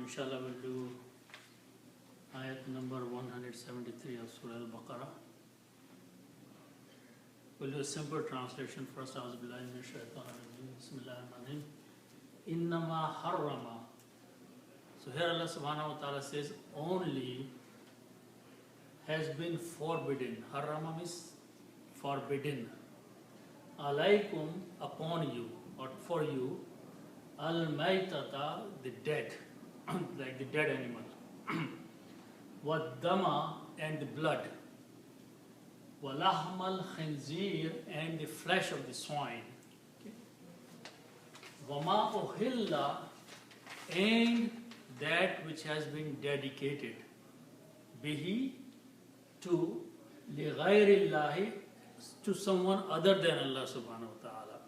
inshallah we'll do ayat number 173 of Surah Al-Baqarah. We'll do a simple translation first. Auzubillahi minash shaitanir rajim. Bismillahir-Rahmanir-Rahim. Innama harrama. So here Allah subhanahu wa ta'ala says only has been forbidden. Harrama means forbidden. Alaykum, upon you or for you, al-maytata, the dead, like the dead animal, wad-dama, and the blood, walahmal khinzir, and the flesh of the swine, wama uhilla, and that which has been dedicated, bihi, to li ghayrillahi, to someone other than Allah subhanahu wa ta'ala.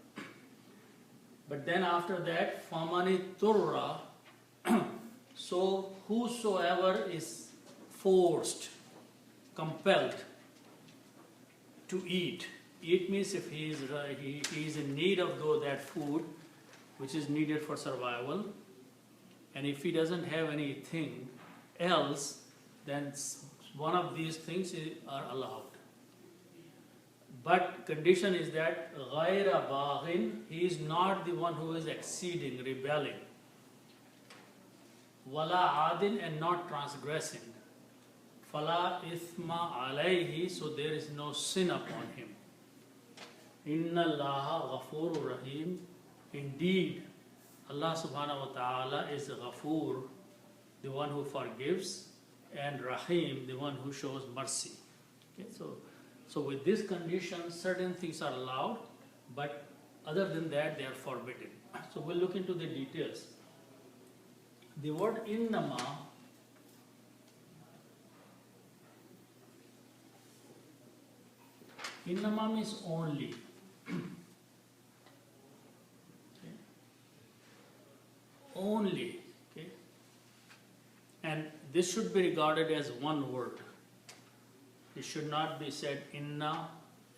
But then after that, famani turra, so whosoever is forced, compelled to eat. Eat means if he is in need of that food which is needed for survival, and if he doesn't have anything else, then one of these things are allowed. But condition is that ghayra baghin, he is not the one who is exceeding, rebelling. Wala adin, and not transgressing. Fala ithma alayhi, so there is no sin upon him. Inna Allaha ghafurur rahim. Indeed, Allah subhanahu wa ta'ala is Ghafoor, the one who forgives, and Rahim, the one who shows mercy. Okay, so with this condition, certain things are allowed, but other than that, they are forbidden. So we'll look into the details. The word innama means only. Okay. Only. Okay. And this should be regarded as one word. It should not be said inna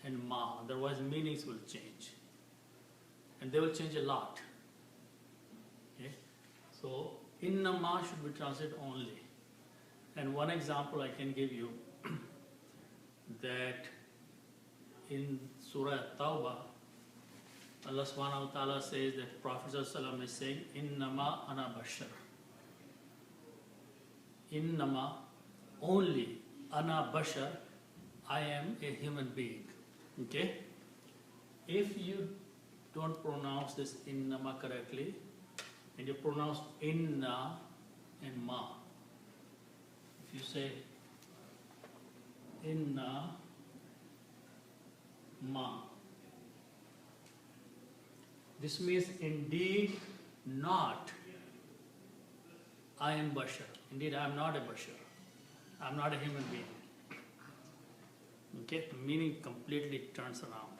and ma, otherwise meanings will change. And they will change a lot. Okay? So, inna ma should be translated only. And one example I can give you, that in Surah Tawbah, Allah subhanahu wa ta'ala says that Prophet ﷺ is saying, innama ana bashar. Innama, only, ana bashar, I am a human being. Okay? If you don't pronounce this innama correctly, and you pronounce inna and ma, if you say inna ma, this means indeed not I am bashar. Indeed, I am not a bashar. I am not a human being. Okay, the meaning completely turns around.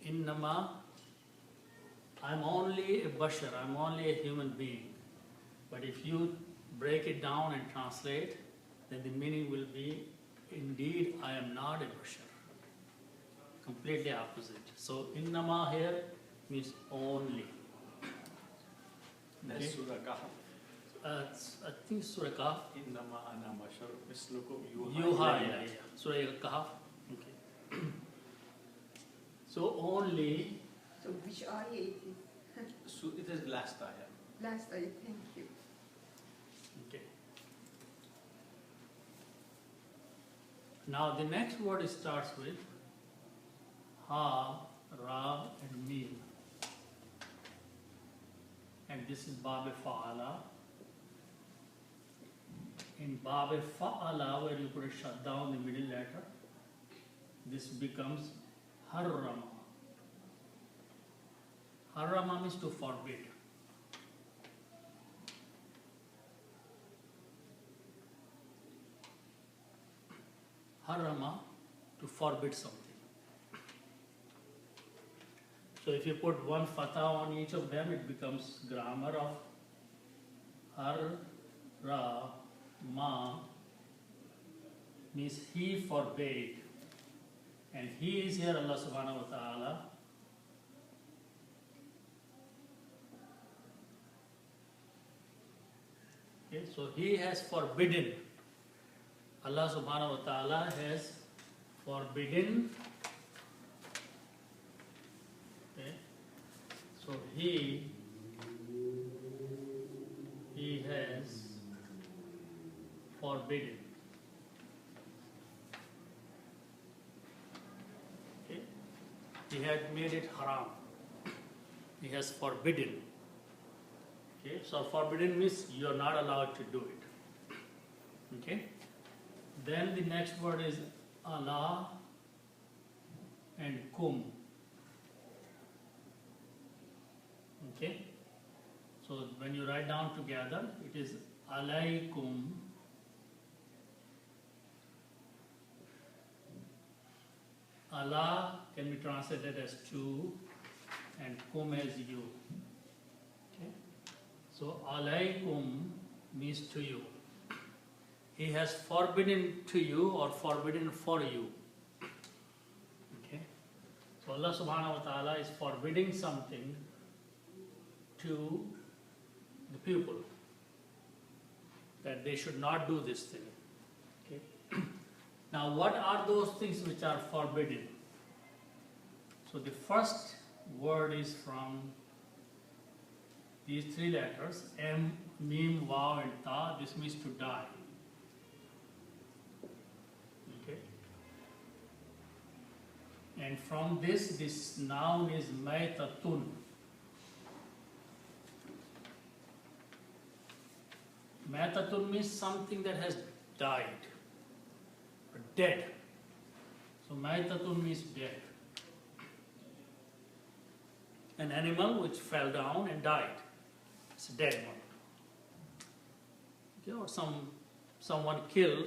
Innama, I am only a bashar, I am only a human being. But if you break it down and translate, then the meaning will be, indeed, I am not a bashar. Completely opposite. So, innama here means only. That's Okay. Surah Kahf. I think Surah Kahf. Innama ana bashar mislukum Yuha, yeah. Surah Kahf. Okay. So only. So which ayah it is? So it is last ayah. Last ayah, thank you. Okay. Now the next word starts with ha, ra, and mim. And this is Bab Fa'ala. In Bab Fa'ala, where you put a shut down the middle letter, this becomes Harrama. Harrama means to forbid. Harrama, to forbid something. So if you put one fatha on each of them, it becomes grammar of har, ra, ma, means he forbade. And he is here Allah subhanahu wa ta'ala. Okay, so he has forbidden. Allah subhanahu wa ta'ala has forbidden. Okay, so he has forbidden. Okay, he had made it haram. He has forbidden. Okay, so forbidden means you are not allowed to do it. Okay, then the next word is Allah and kum. Okay, so when you write down together, it is alaykum Allah can be translated as to and kum as you. Okay, so alaykum means to you. He has forbidden to you or forbidden for you. Okay, so Allah subhanahu wa ta'ala is forbidding something to the people, that they should not do this thing. Okay. Now, what are those things which are forbidden? So the first word is from these three letters, M, Mim, Waw and Ta. This means to die. Okay. And from this noun is Maitatun. Maitatun means something that has died, or dead. So Maitatun means dead. An animal which fell down and died. It's a dead one. Okay, or someone killed,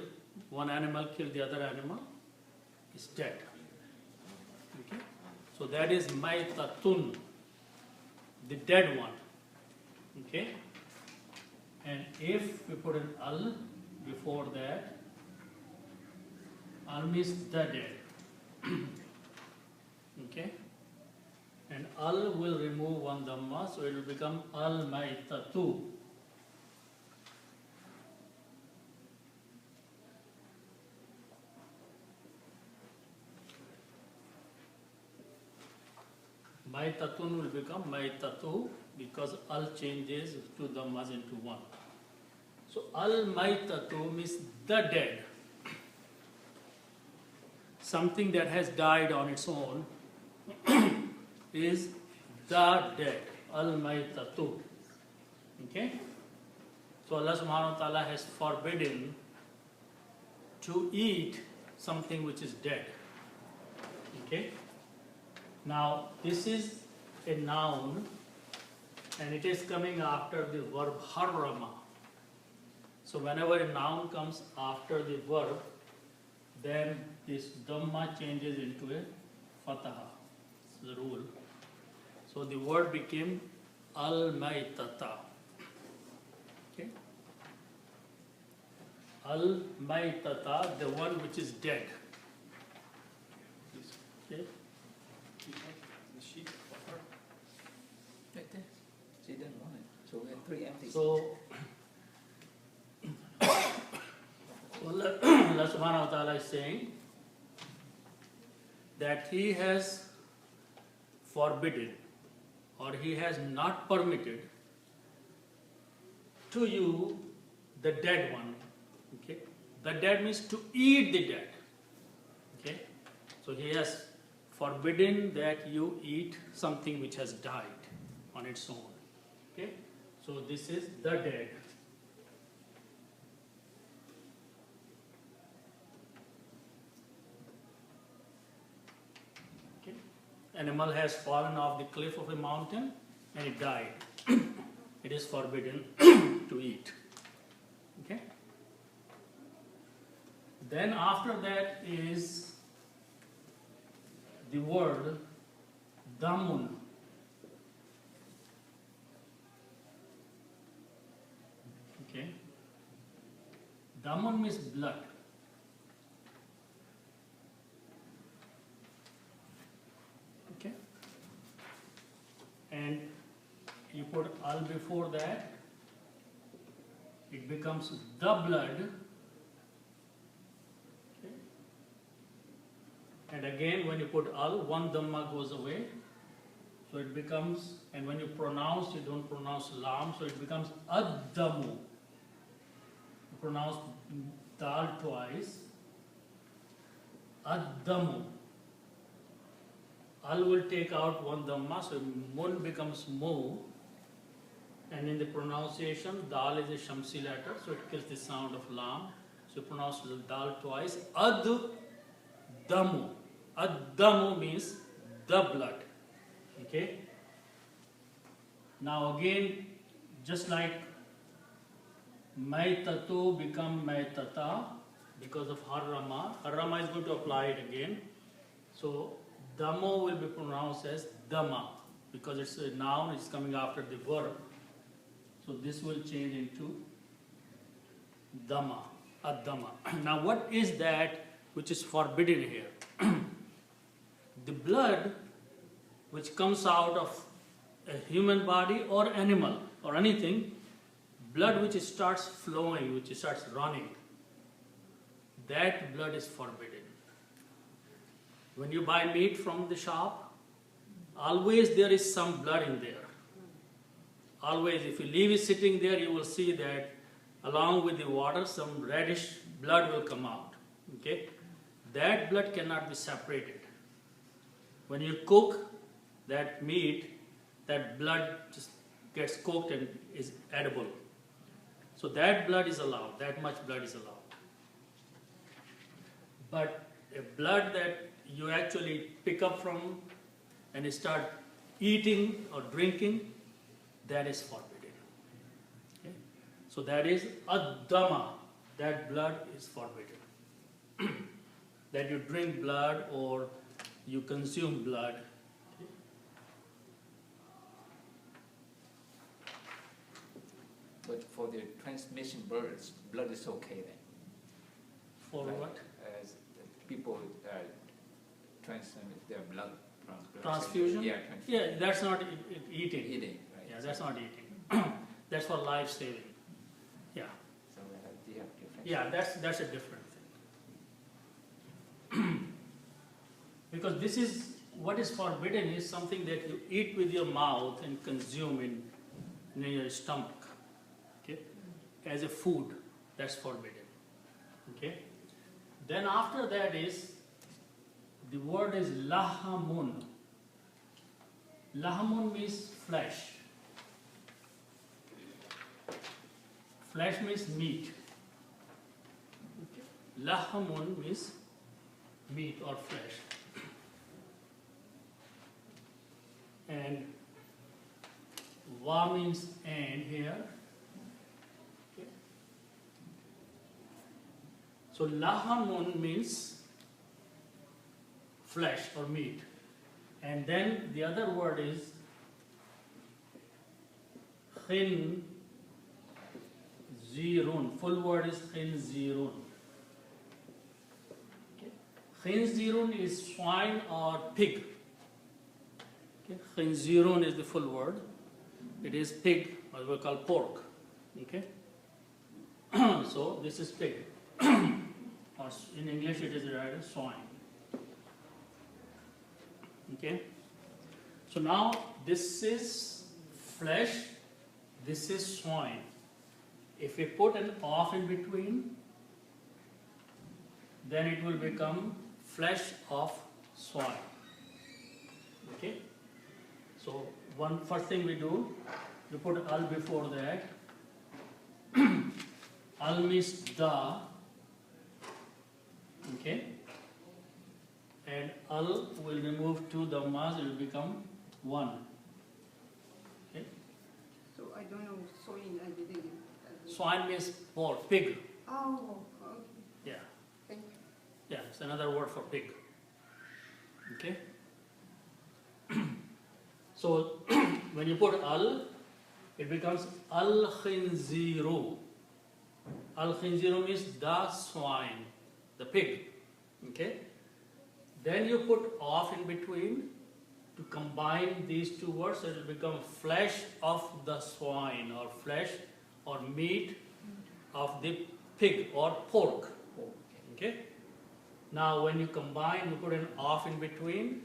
one animal killed the other animal, is dead. Okay? So that is Maitatun, the dead one. Okay? And if we put an al before that, al means the dead. Okay? And al will remove one dhamma, so it will become al maitatu. Maitatun will become maitatu because al changes two dhammas into one. So al maitatu means the dead. Something that has died on its own is the dead. Al maitatu. Okay? So Allah subhanahu wa ta'ala has forbidden to eat something which is dead. Okay? Now this is a noun and it is coming after the verb harrama. So whenever a noun comes after the verb, then this dhamma changes into a fataha. It's the rule. So the word became al-maitata. Okay? Al-maitata, the one which is dead. Okay? The sheet of her. Right there. She didn't want it. So we had 3 empty. So Allah subhanahu wa ta'ala is saying that He has forbidden or He has not permitted to you the dead one. Okay? The dead means to eat the dead. Okay? So He has forbidden that you eat something which has died on its own. Okay? So this is the dead. Okay? Animal has fallen off the cliff of a mountain and it died. It is forbidden to eat. Okay? Then after that is the word damun. Okay? Damun means blood. Okay? And you put al before that, it becomes the blood. Okay. And again, when you put al, one dhamma goes away. So it becomes, and when you pronounce, you don't pronounce lam, so it becomes ad-damu. You pronounce dal twice. Ad-damu. Al will take out one dhamma, so mun becomes mu. And in the pronunciation, dal is a shamsi letter, so it kills the sound of lam. So you pronounce dal twice. Ad-damu. Ad-damu means the blood. Okay. Now again, just like maitatu become maitata because of harrama. Harrama is going to apply it again. So damo will be pronounced as dama because it's a noun, it's coming after the verb. So this will change into dama, ad-dama. Now what is that which is forbidden here? The blood which comes out of a human body or animal or anything, blood which starts flowing, which starts running, that blood is forbidden. When you buy meat from the shop, always there is some blood in there. Always, if you leave it sitting there, you will see that along with the water, some reddish blood will come out. Okay? That blood cannot be separated. When you cook that meat, that blood just gets cooked and is edible. So that blood is allowed, that much blood is allowed. But a blood that you actually pick up from and start eating or drinking, that is forbidden. Okay? So that is ad-dama, that blood is forbidden. That you drink blood or you consume blood. But for the transmission birds, blood is okay then. For Like, what? As people transmit their blood from Transfusion? Yeah, Yeah, that's not eating. eating, right? Yeah, that's not eating. That's for life saving. Yeah. So they have different. Yeah, that's a different thing. Because this is, what is forbidden is something that you eat with your mouth and consume in your stomach. Okay? As a food, that's forbidden. Okay? Then after that is, the word is lahamun. Lahamun means flesh. Flesh means meat. Lahamun means meat or flesh. And wa means and here. Okay. So lahamun means flesh or meat. And then the other word is khinzirun. Full word is khinzirun. Okay. Khinzirun is swine or pig. Okay. Khinzirun is the full word. It is pig, or we call pork. Okay. So this is pig. Or in English it is rather swine. Okay. So now this is flesh, this is swine. If we put an off in between, then it will become flesh of swine. Okay. So first thing we do, we put al before that. Al means the. Okay. And al will remove two dhammas, it will become one. Okay. So I don't know, soin, I didn't get that. Swine means pork, pig. Oh, okay. Yeah. Thank you. Yeah, it's another word for pig. Okay. So when you put al, it becomes al khinziru. Al khinziru means the swine, the pig. Okay. Then you put off in between to combine these two words, so it will become flesh of the swine or flesh or meat of the pig or pork. Okay. Okay? Now when you combine, you put an off in between.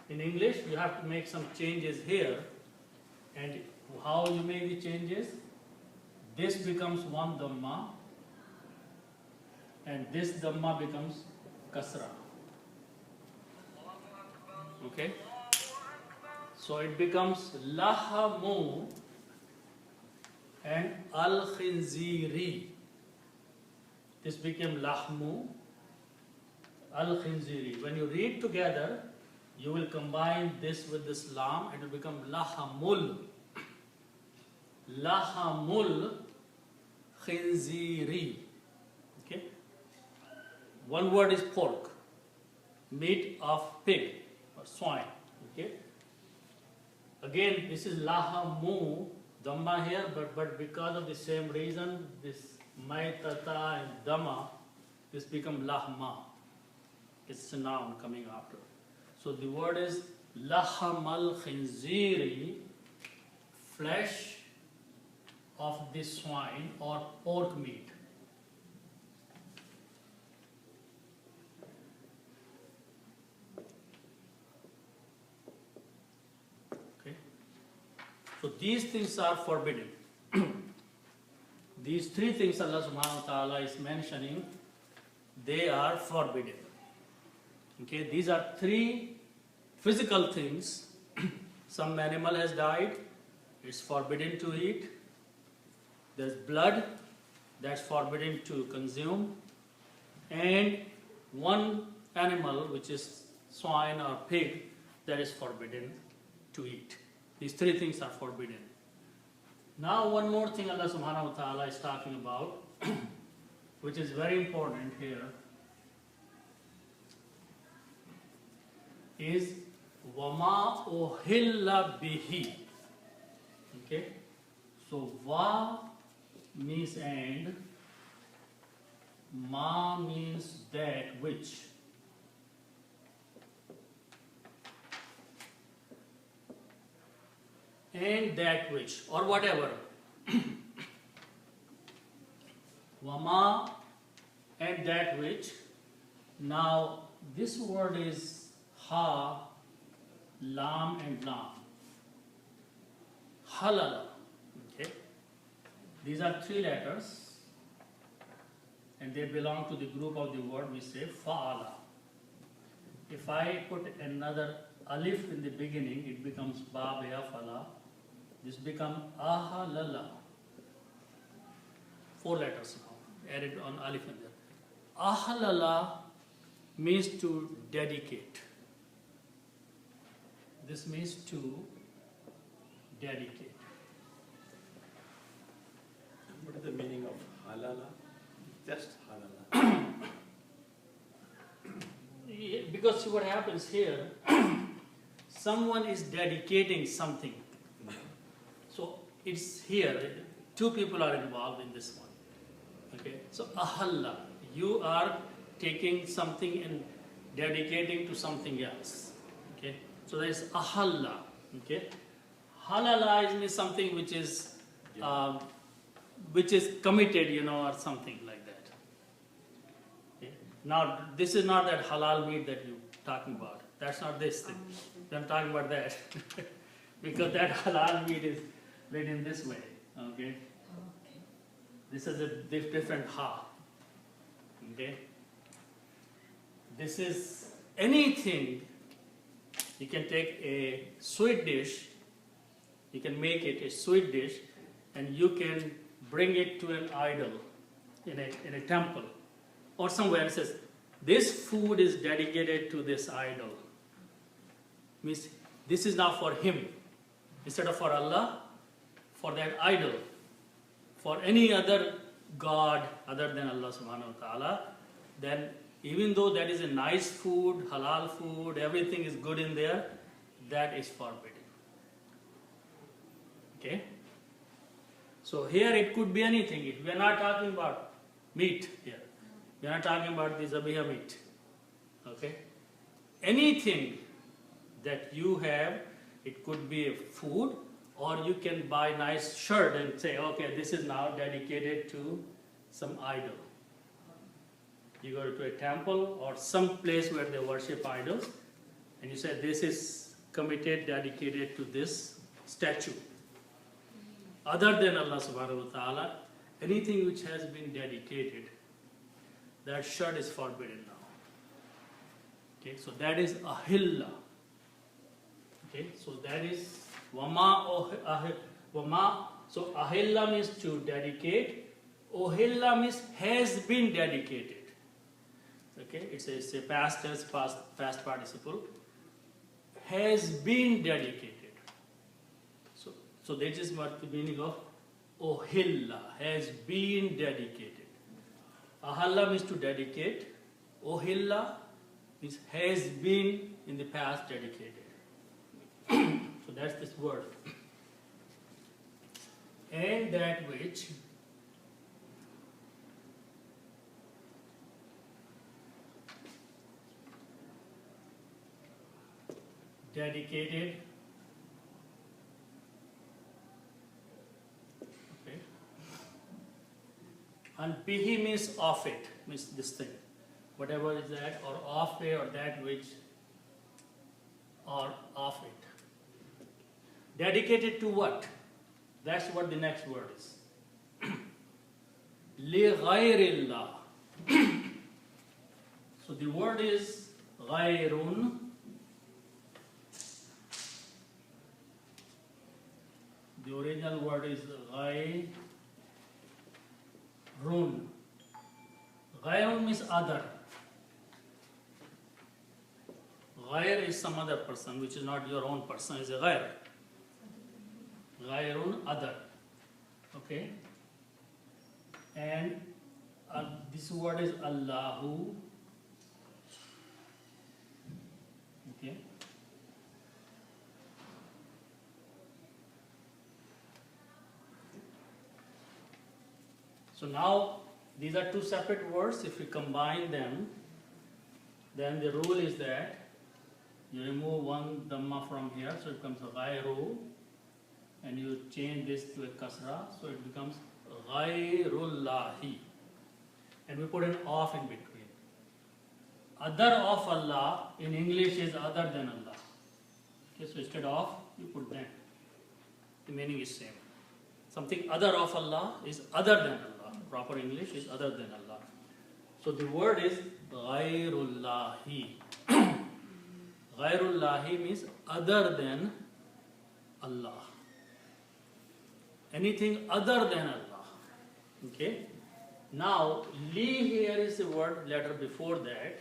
In English, you have to make some changes here. And how you make the changes? This becomes one dhamma, and this dhamma becomes kasra. Okay? So it becomes lahamu and al-khinziri. This became lahmu, al-khinziri. When you read together, you will combine this with this lam, it will become lahamul. Lahamul khinziri. Okay? One word is pork, meat of pig or swine. Okay? Again, this is lahamu, dhamma here, but because of the same reason, this maitata and dhamma, this become lahma. It's a noun coming after. So the word is lahamal khinziri, flesh of the swine or pork meat. Okay. So these things are forbidden. These three things Allah subhanahu wa ta'ala is mentioning, they are forbidden. Okay, these are three physical things. Some animal has died, it's forbidden to eat. There's blood, that's forbidden to consume. And one animal, which is swine or pig, that is forbidden to eat. These three things are forbidden. Now one more thing Allah subhanahu wa ta'ala is talking about, which is very important here, is wama uhilla bihi. Okay? So va means and, ma means that which. And that which, or whatever. Wama and that which. Now this word is ha, lam and lam. Halala. Okay. These are three letters and they belong to the group of the word we say fa'ala. If I put another alif in the beginning, it becomes ba, ya, fala. This becomes ahalala. 4 letters now, added on alif in there. Ahalala means to dedicate. This means to dedicate. What is the meaning of halala? Just halala. Because see what happens here, someone is dedicating something. So it's here, two people are involved in this one. Okay, so ahalla, you are taking something and dedicating to something else. Okay, so there is ahalla. Okay, halala means something which is committed, or something like that. Okay? Now this is not that halal meat that you're talking about. That's not this thing. I'm talking about that because that halal meat is written this way. Okay. This is a different ha. Okay. This is anything. You can take a sweet dish. You can make it a sweet dish, and you can bring it to an idol in a temple or somewhere. It says this food is dedicated to this idol. Means this is now for him instead of for Allah, for that idol, for any other god other than Allah subhanahu wa ta'ala. Then even though that is a nice food, halal food, everything is good in there, that is forbidden. Okay? So here it could be anything. We are not talking about meat here. We are not talking about the zabiha meat. Okay? Anything that you have, it could be a food, or you can buy nice shirt and say, okay, this is now dedicated to some idol. You go to a temple or some place where they worship idols, and you say this is committed, dedicated to this statue. Other than Allah subhanahu wa ta'ala, anything which has been dedicated, that shirk is forbidden now. Okay, so that is ahilla. Okay, so that is wama. So ahilla means to dedicate. Ohilla means has been dedicated. Okay, it's a past tense, past participle. Has been dedicated. So that is what the meaning of ohilla, has been dedicated. Ahalla means to dedicate. Ohilla means has been in the past dedicated. So that's this word. And that which dedicated, okay, and bihi means of it, means this thing, whatever is that, or of it, or that which, or of it. Dedicated to what? That's what the next word is. Li ghayrillah. So the word is ghayrun. The original word is ghayrun. Ghayrun means other. Ghayr is some other person, which is not your own person, is a ghayr. Ghayrun, other. Okay? And this word is Allahu. Okay? So now, these are two separate words. If you combine them, then the rule is that you remove one dhamma from here, so it becomes ghayru, and you change this to a kasra, so it becomes ghayrullahi. And we put an off in between. Other of Allah in English is other than Allah. Okay, so instead of, you put that. The meaning is same. Something other of Allah is other than Allah. Proper English is other than Allah. So the word is ghayrullahi. Ghayrullahi means other than Allah. Anything other than Allah. Okay? Now, li here is the word letter before that.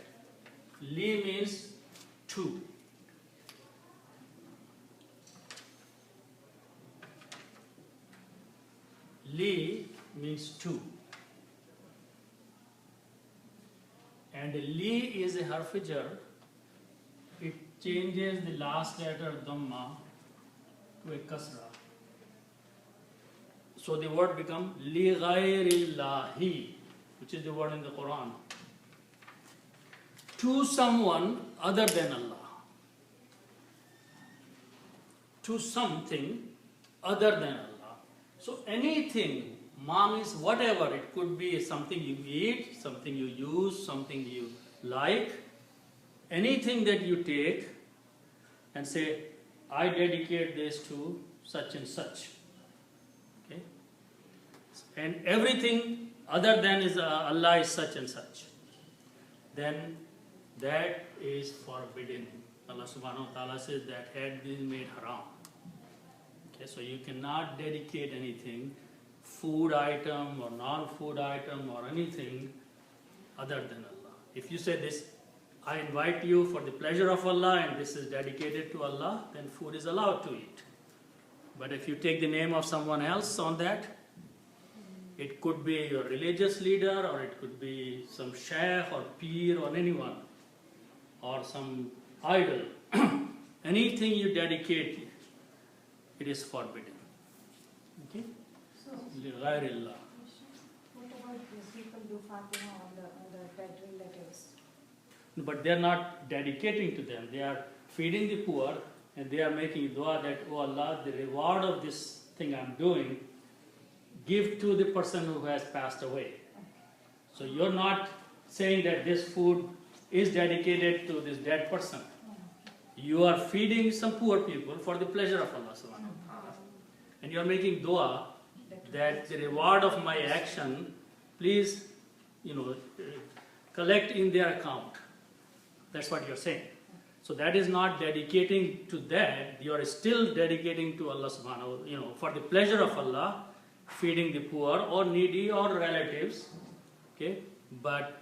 Li means to. Li means to. And li is a harf jar. It changes the last letter dhamma to a kasra. So the word becomes li ghayrillahi, which is the word in the Quran. To someone other than Allah. To something other than Allah. So anything, ma means whatever, it could be something you eat, something you use, something you like, anything that you take and say, I dedicate this to such and such. Okay? And everything other than is Allah is such and such. Then that is forbidden. Allah subhanahu wa ta'ala says that had been made haram. Okay, so you cannot dedicate anything, food item or non-food item or anything other than Allah. If you say this, I invite you for the pleasure of Allah and this is dedicated to Allah, then food is allowed to eat. But if you take the name of someone else on that, it could be your religious leader or it could be some sheikh or peer or anyone or some idol. Anything you dedicate, it is forbidden. Okay? So, Ligharillah. what about these people do Fatiha on the dead relatives? But they are not dedicating to them. They are feeding the poor and they are making dua that, oh Allah, the reward of this thing I am doing, give to the person who has passed away. So you're not saying that this food is dedicated to this dead person. You are feeding some poor people for the pleasure of Allah subhanahu wa ta'ala. And you're making dua that the reward of my action, please, collect in their account. That's what you're saying. So that is not dedicating to that. You are still dedicating to Allah subhanahu wa ta'ala, for the pleasure of Allah, feeding the poor or needy or relatives. Okay? But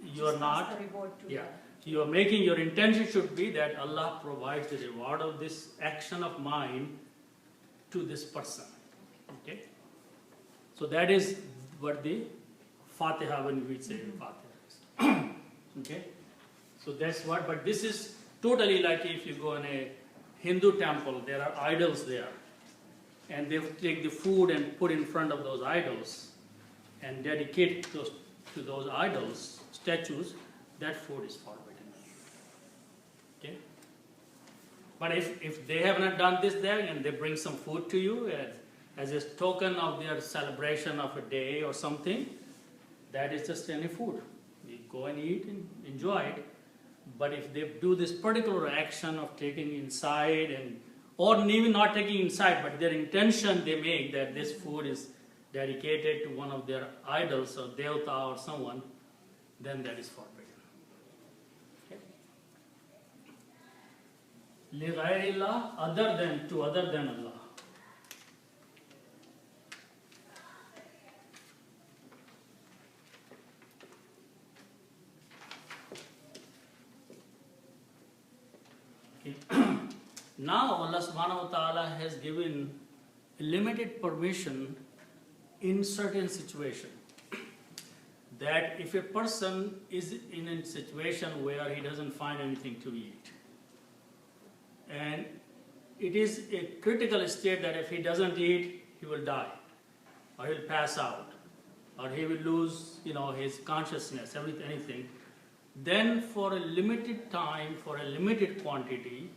you are Just not. ask the reward to Yeah. them. You are making, your intention should be that Allah provides the reward of this action of mine to this person. Okay? So that is what the Fatiha, when we say Fatiha is. Okay? So that's what, but this is totally like if you go in a Hindu temple, there are idols there. And they take the food and put in front of those idols and dedicate to those idols, statues, that food is forbidden. Okay? But if they have not done this there and they bring some food to you as a token of their celebration of a day or something, that is just any food. You go and eat and enjoy it. But if they do this particular action of taking inside or even not taking inside, but their intention they make that this food is dedicated to one of their idols or devta or someone, then that is forbidden. لِغَيْرِ other than Allah. Okay. Now Allah subhanahu wa ta'ala has given limited permission in certain situation, that if a person is in a situation where he doesn't find anything to eat, and it is a critical state that if he doesn't eat, he will die, or he'll pass out, or he will lose, his consciousness, anything, then for a limited time, for a limited quantity,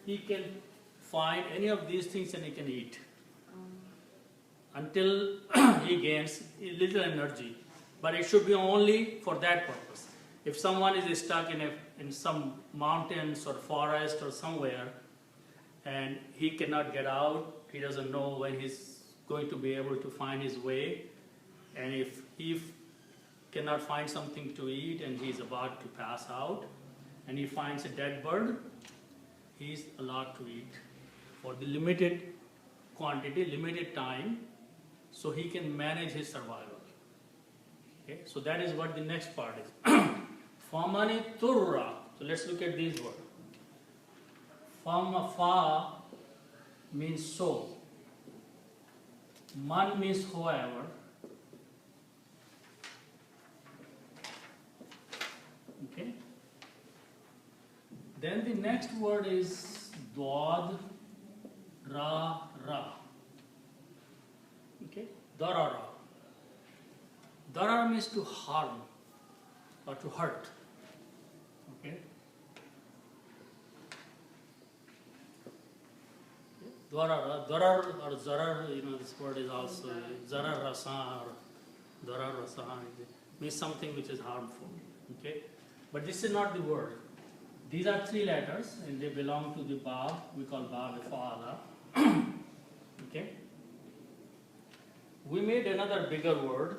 he can find any of these things and he can eat until he gains a little energy. But it should be only for that purpose. If someone is stuck in some mountains or forest or somewhere and he cannot get out, he doesn't know when he's going to be able to find his way, and if he cannot find something to eat and he's about to pass out and he finds a dead bird, he's allowed to eat for the limited quantity, limited time, so he can manage his survival. Okay? So that is what the next part is. Famani turra. So let's look at these words. Fa means so. Man means whoever. Okay. Then the next word is dwad ra. Okay. Darara. Darar means to harm or to hurt. Okay. Darar or zarar, this word is also zarar rasa or darar rasa, means something which is harmful. Okay. But this is not the word. These are 3 letters and they belong to the ba, we call ba fa'ala. Okay. We made another bigger word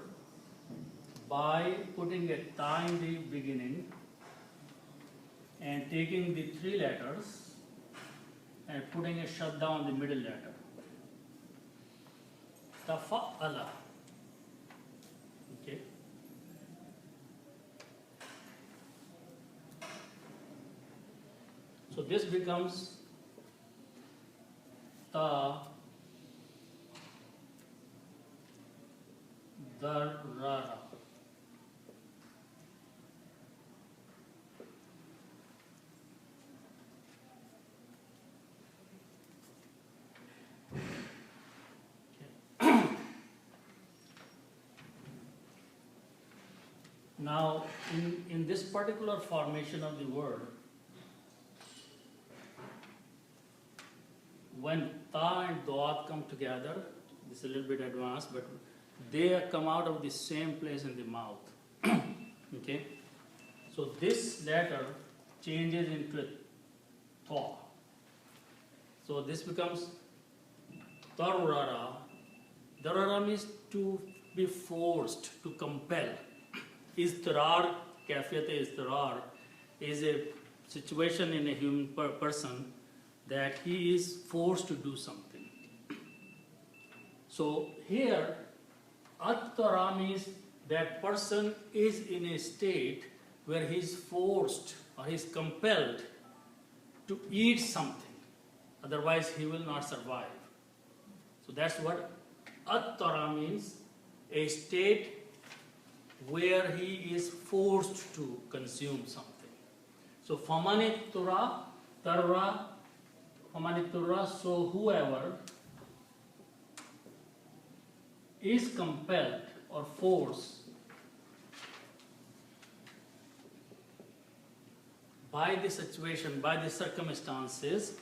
by putting a ta in the beginning and taking the 3 letters and putting a shadda on the middle letter. Tafa'ala. Okay. So this becomes ta darara. Now, in this particular formation of the word, when ta and dot come together, this is a little bit advanced, but they come out of the same place in the mouth. Okay? So this letter changes into a tha. So this becomes darara. Darara means to be forced, to compel. Iztirar, kafiyat-e-iztirar, is a situation in a human person that he is forced to do something. So here, at-tara means that person is in a state where he is forced or he is compelled to eat something, otherwise he will not survive. So that's what at-tara means, a state where he is forced to consume something. So famanittura, tarra, famanittura, so whoever is compelled or forced by the situation, by the circumstances,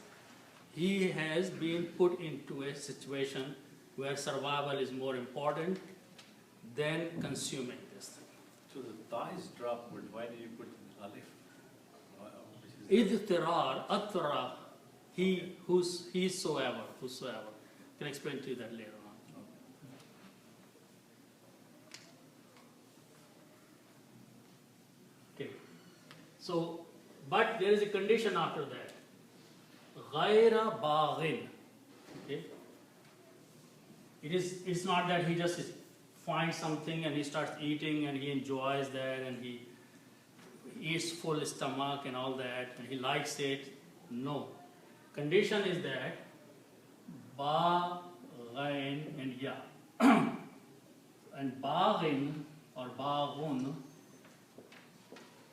he has been put into a situation where survival is more important than consuming this thing. So the ta is dropped, but why did you put alif? Which is- Idtirar, atra, he, whosoever. Can explain to you that later on. Okay. So, but there is a condition after that. Ghaira baghin. Okay. It's not that he just finds something and he starts eating and he enjoys that and he eats full stomach and all that and he likes it. No. Condition is that ba, ghain and ya. And baghin or baghun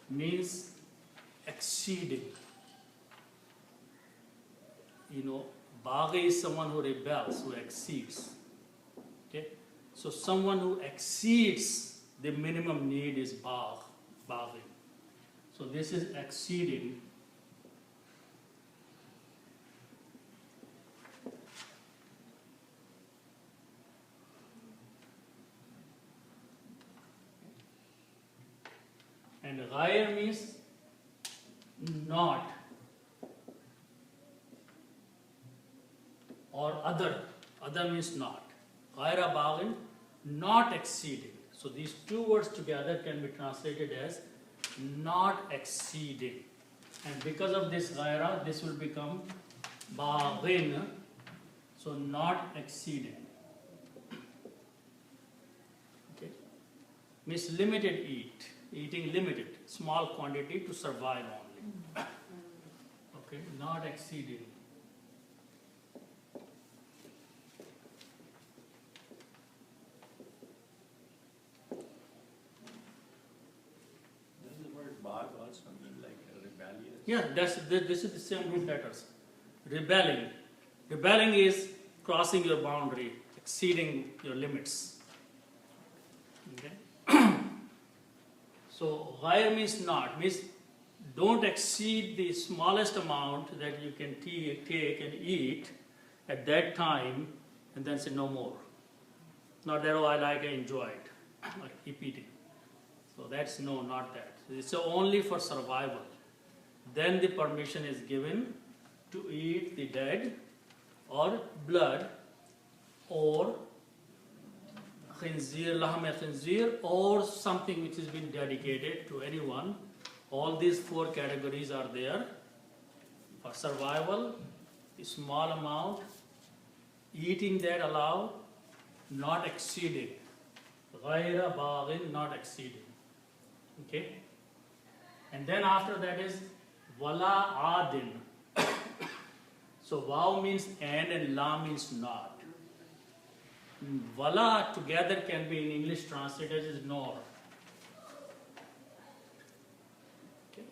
means exceeding. You know, baghi is someone who rebels, who exceeds. Okay? So someone who exceeds the minimum need is baghi. So this is exceeding. And ghair means not or other. Other means not. Ghaira baghin, not exceeding. So these two words together can be translated as not exceeding. And because of this ghaira, this will become baghin. So not exceeding. Okay. Means limited eating limited, small quantity to survive only. Okay, not exceeding. Does the word bag also mean like rebellious? Yeah, this is the same root letters. Rebelling. Rebelling is crossing your boundary, exceeding your limits. Okay. So ghair means not, means don't exceed the smallest amount that you can take and eat at that time and then say no more. Not that, oh, I enjoy it, I keep eating. So that's no, not that. It's only for survival. Then the permission is given to eat the dead or blood or khinzir, lahm khinzir, or something which has been dedicated to anyone. All these four categories are there for survival, a small amount, eating that allowed, not exceeding. Ghaira baghin, not exceeding. Okay? And then after that is wala adin. So waw means and la means not. Wala together can be in English translated as nor. Okay.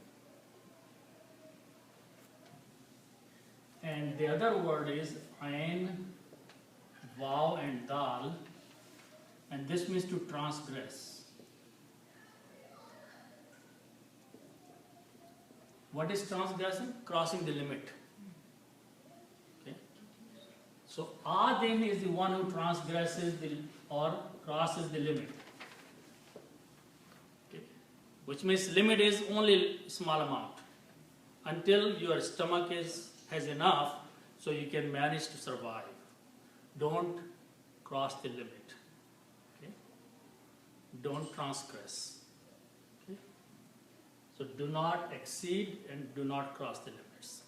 And the other word is ain, waw and dal, and this means to transgress. What is transgressing? Crossing the limit. Okay. So adin is the one who transgresses or crosses the limit. Okay. Which means limit is only small amount until your stomach has enough so you can manage to survive. Don't cross the limit. Okay. Don't transgress. Okay. So do not exceed and do not cross the limits.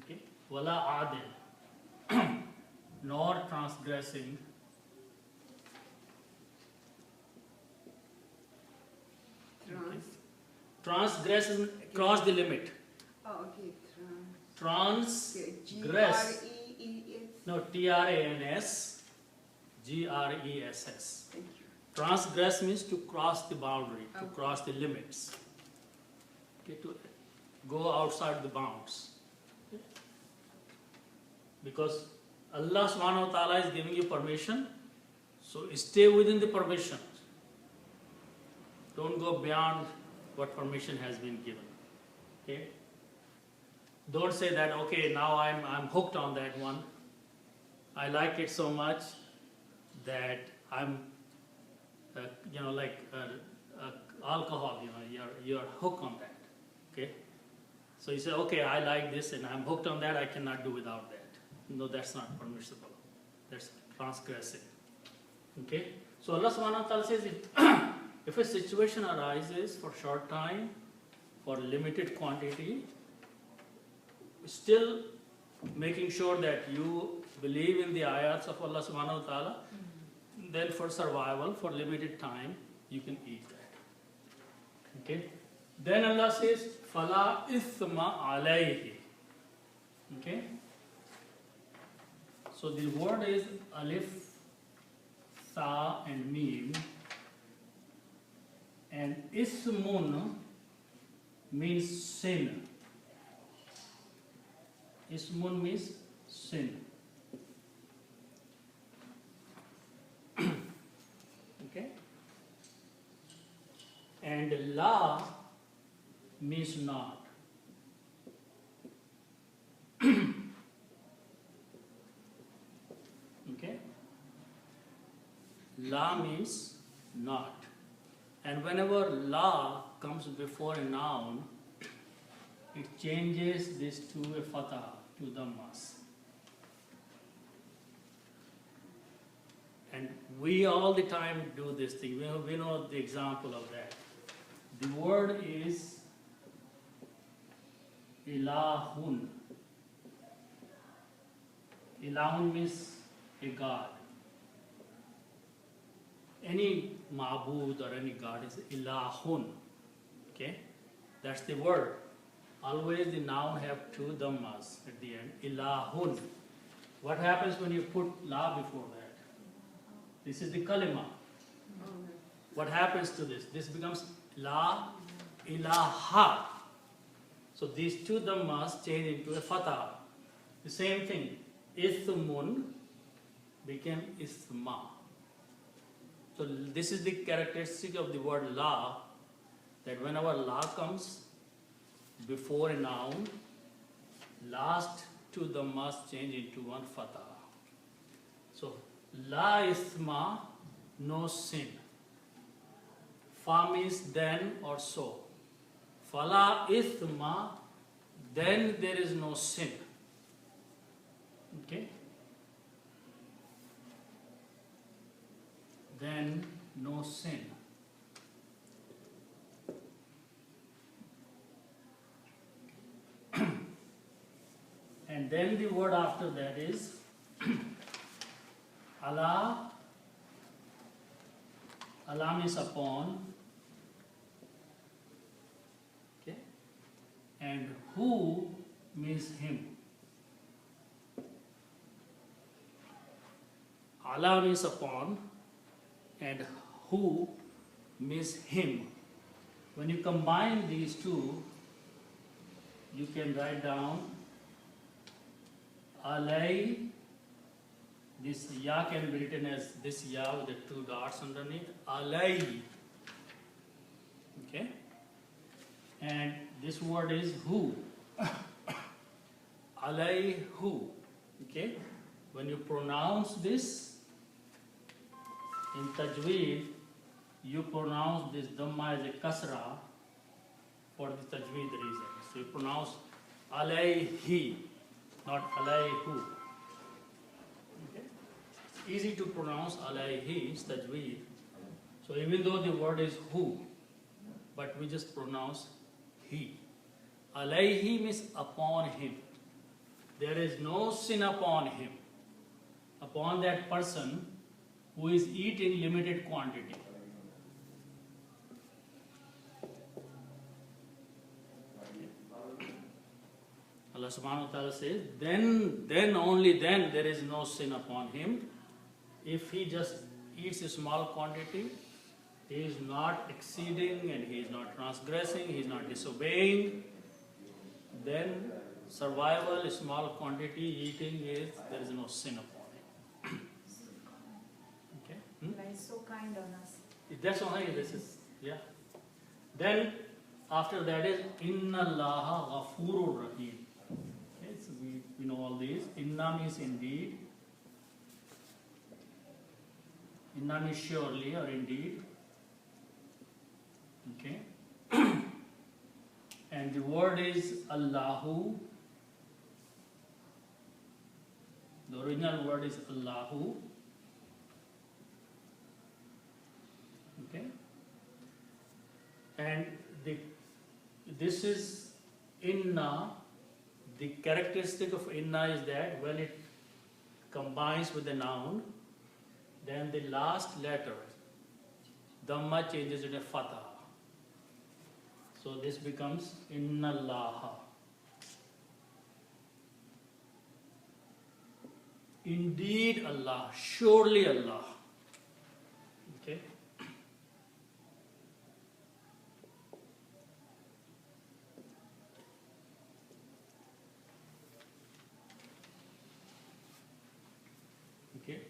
Okay. Wala adil, nor transgressing. Transgress is cross the limit. Oh, okay. Transgress. G-R-E-E-S. No, Trans, Gress. Thank you. Transgress means to cross the boundary, to Okay. cross the limits. Okay, to go outside the bounds. Okay. Because Allah subhanahu wa ta'ala is giving you permission, so stay within the permission. Don't go beyond what permission has been given. Okay? Don't say that, okay, now I'm hooked on that one. I like it so much that I'm, like alcohol, you're hooked on that. Okay? So you say, okay, I like this and I'm hooked on that, I cannot do without that. No, that's not permissible. That's transgressing. Okay? So Allah subhanahu wa ta'ala says, if a situation arises for short time, for limited quantity, still making sure that you believe in the ayats of Allah subhanahu wa ta'ala, then for survival, for limited time, you can eat that. Okay? Then Allah says, Fala ithma alayhi. Okay? So the word is alif, sa and mim. And ismun means sin. Ismun means sin. Okay? And la means not. Okay? La means not. And whenever la comes before a noun, it changes this to a fatah, to dhammas. And we all the time do this thing. We know the example of that. The word is ilahun. Ilahun means a god. Any ma'bud or any god is ilahun. Okay? That's the word. Always the noun have two dhammas at the end. Ilahun. What happens when you put la before that? This is the kalima. What happens to this? This becomes la ilaha. So these two dhammas change into a fatah. The same thing. Ithmun became isma. So this is the characteristic of the word la, that whenever la comes before a noun, last two dhammas change into one fatah. So la isma, no sin. Fa means then or so. Fala ithma, then there is no sin. Okay? Then no sin. And then the word after that is Allah. Allah means upon. Okay? And who means him. Allah means upon and who means him. When you combine these two, you can write down alay. This ya can be written as this ya with the two dots underneath. Alay. Okay? And this word is who. Alay who. Okay? When you pronounce this, in tajweed, you pronounce this dhamma as a kasra for the tajweed reason. So you pronounce alayhi, not alayhu. Okay? It's easy to pronounce alayhi, it's tajweed. So even though the word is hu, but we just pronounce he. Alayhi means upon him. There is no sin upon him, upon that person who is eating limited quantity. Allah subhanahu wa ta'ala says, then only then there is no sin upon him. If he just eats a small quantity, he is not exceeding and he is not transgressing, he is not disobeying, then survival, a small quantity eating there is no sin upon him. Okay? Allah is so kind on us. That's only this is, yeah. Then after that is Inna Allaha Ghafurur Rahim. Okay, so we know all these. Inna means indeed. Inna means surely or indeed. Okay. And the word is Allahu. The original word is Allahu. Okay. And this is Inna. The characteristic of Inna is that when it combines with the noun, then the last letter, Dhamma, changes into Fatah. So this becomes Inna Allaha. Indeed Allah, surely Allah. Okay. Okay.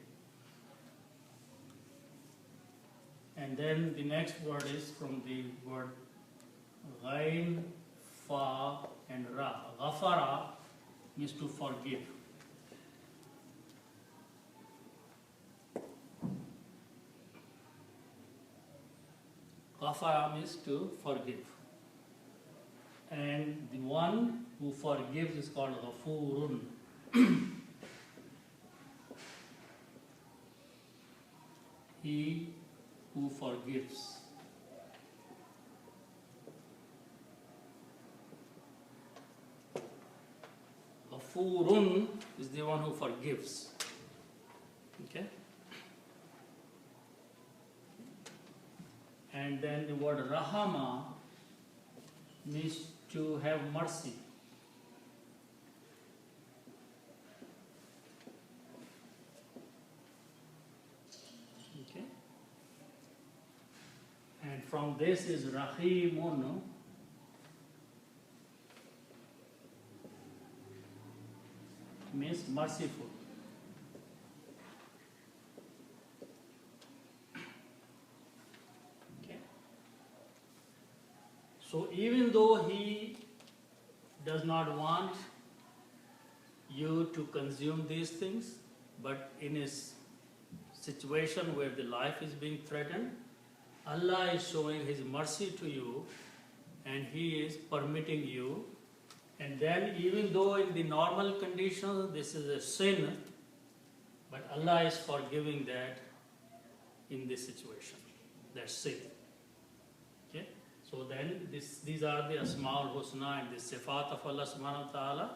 And then the next word is from the word Ghain, Fa and Ra. Ghafara means to forgive. Ghafara means to forgive. And the one who forgives is called Ghafurun. He who forgives. Ghafurun is the one who forgives. Okay? And then the word Rahama means to have mercy. Okay? And from this is Rahimun, means merciful. Okay. So even though he does not want you to consume these things, but in his situation where the life is being threatened, Allah is showing His mercy to you and He is permitting you. And then even though in the normal conditions this is a sin, but Allah is forgiving that in this situation. That's sin. Okay? So then these are the Asma'ul Husna and the Sifat of Allah subhanahu wa ta'ala,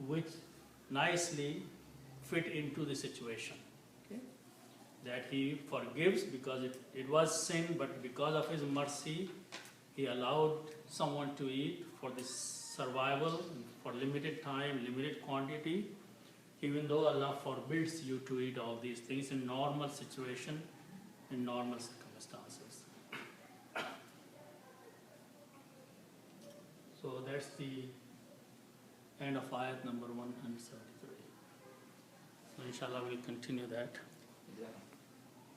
which nicely fit into the situation. Okay? That He forgives because it was sin, but because of His mercy, He allowed someone to eat for this survival, for limited time, limited quantity, even though Allah forbids you to eat all these things in normal situation, in normal circumstances. So that's the end of ayat number 173. So inshallah we'll continue that. Yeah.